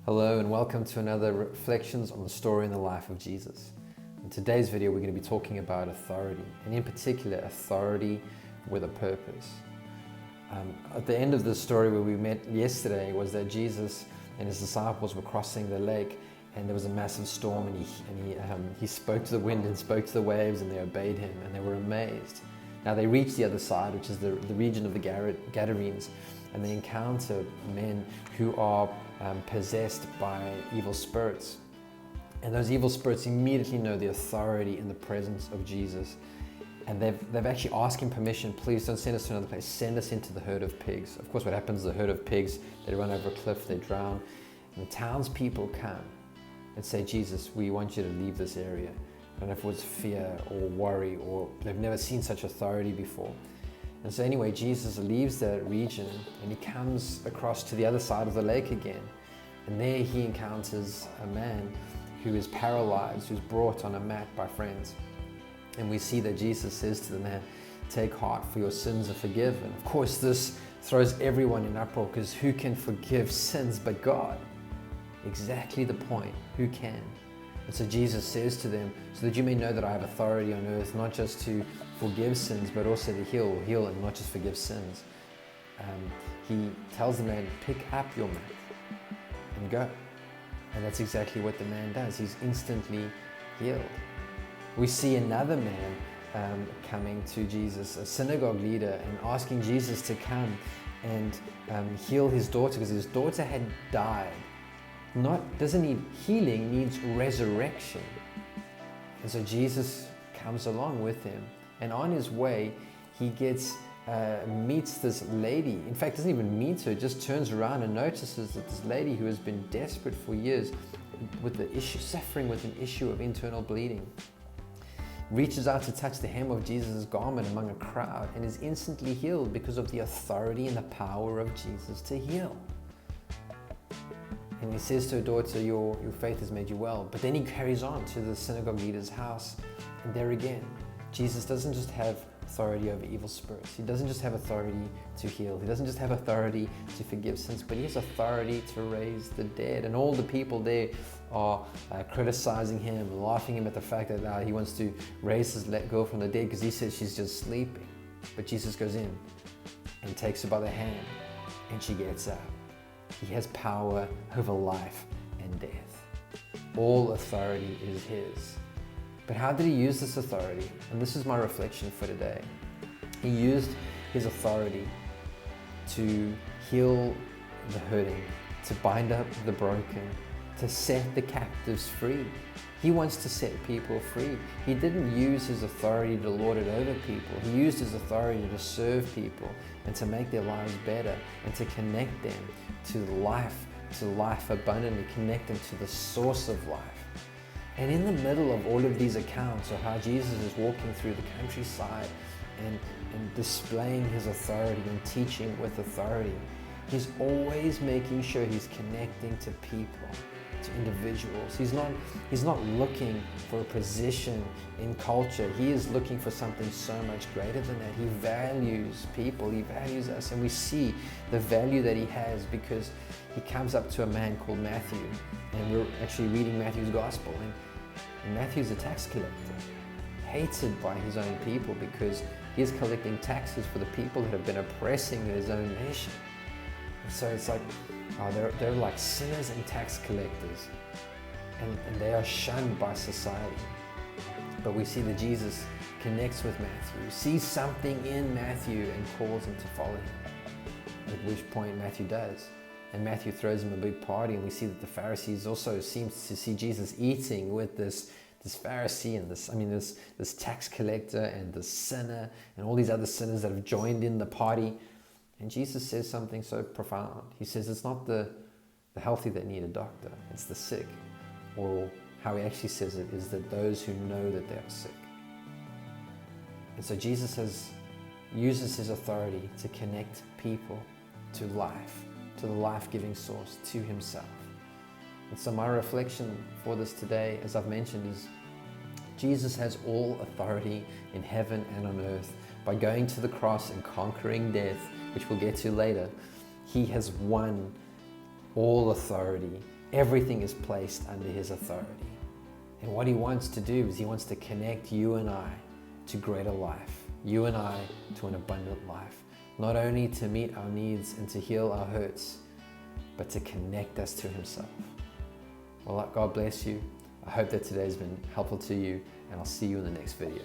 Hello and welcome to another Reflections on the Story and the Life of Jesus. In today's video, we're going to be talking about authority, and in particular, authority with a purpose. At the end of the story where we met yesterday was that Jesus and his disciples were crossing the lake, and there was a massive storm, and he spoke to the wind and spoke to the waves, and they obeyed him, and they were amazed. Now they reached the other side, which is the region of the Gadarenes, and they encounter men who are possessed by evil spirits. And those evil spirits immediately know the authority and the presence of Jesus. And they've actually asked him permission, please don't send us to another place, send us into the herd of pigs. Of course, what happens is the herd of pigs, they run over a cliff, they drown. And the townspeople come and say, Jesus, we want you to leave this area. I don't know if it was fear or worry, or they've never seen such authority before. And so anyway, Jesus leaves that region and he comes across to the other side of the lake again. And there he encounters a man who is paralyzed, who's brought on a mat by friends. And we see that Jesus says to the man, take heart, for your sins are forgiven. Of course, this throws everyone in uproar, because who can forgive sins but God? Exactly the point, who can? And so Jesus says to them, so that you may know that I have authority on earth, not just to forgive sins, but also to heal and not just forgive sins. He tells the man, pick up your mat and go. And that's exactly what the man does. He's instantly healed. We see another man coming to Jesus, a synagogue leader, and asking Jesus to come and heal his daughter, because his daughter had died. Doesn't need healing, needs resurrection. And so Jesus comes along with him, and on his way he meets this lady. In fact, doesn't even meet her, just turns around and notices that this lady who has been desperate for years with the issue, suffering with an issue of internal bleeding, reaches out to touch the hem of Jesus' garment among a crowd and is instantly healed because of the authority and the power of Jesus to heal. And he says to her daughter, your faith has made you well. But then he carries on to the synagogue leader's house. And there again, Jesus doesn't just have authority over evil spirits. He doesn't just have authority to heal. He doesn't just have authority to forgive sins, but he has authority to raise the dead. And all the people there are criticizing him and laughing him at the fact that he wants to raise his girl from the dead because he says she's just sleeping. But Jesus goes in and takes her by the hand, and she gets up. He has power over life and death. All authority is his. But how did he use this authority? And this is my reflection for today. He used his authority to heal the hurting, to bind up the broken, to set the captives free. He wants to set people free. He didn't use his authority to lord it over people. He used his authority to serve people and to make their lives better and to connect them to life abundantly, connect them to the source of life. And in the middle of all of these accounts of how Jesus is walking through the countryside and displaying his authority and teaching with authority, he's always making sure he's connecting to people, to individuals. He's not looking for a position in culture. He is looking for something so much greater than that. He values people. He values us. And we see the value that he has because he comes up to a man called Matthew. And we're actually reading Matthew's gospel. And Matthew's a tax collector, hated by his own people because he's collecting taxes for the people that have been oppressing his own nation. And so it's like, they're like sinners and tax collectors, and they are shunned by society. But we see that Jesus connects with Matthew, sees something in Matthew and calls him to follow him, at which point Matthew does. And Matthew throws him a big party, and we see that the Pharisees also seem to see Jesus eating with this Pharisee and this tax collector and this sinner and all these other sinners that have joined in the party. And Jesus says something so profound. He says it's not the healthy that need a doctor, it's the sick. Or how he actually says it is that those who know that they are sick. And so Jesus uses his authority to connect people to life, to the life-giving source, to himself. And so my reflection for this today, as I've mentioned, is Jesus has all authority in heaven and on earth. By going to the cross and conquering death, which we'll get to later, he has won all authority Everything is placed under his authority. And what he wants to do is he wants to connect you and I to greater life, you and I to an abundant life, not only to meet our needs and to heal our hurts, but to connect us to himself. Well, God bless you. I hope that today's been helpful to you, and I'll see you in the next video.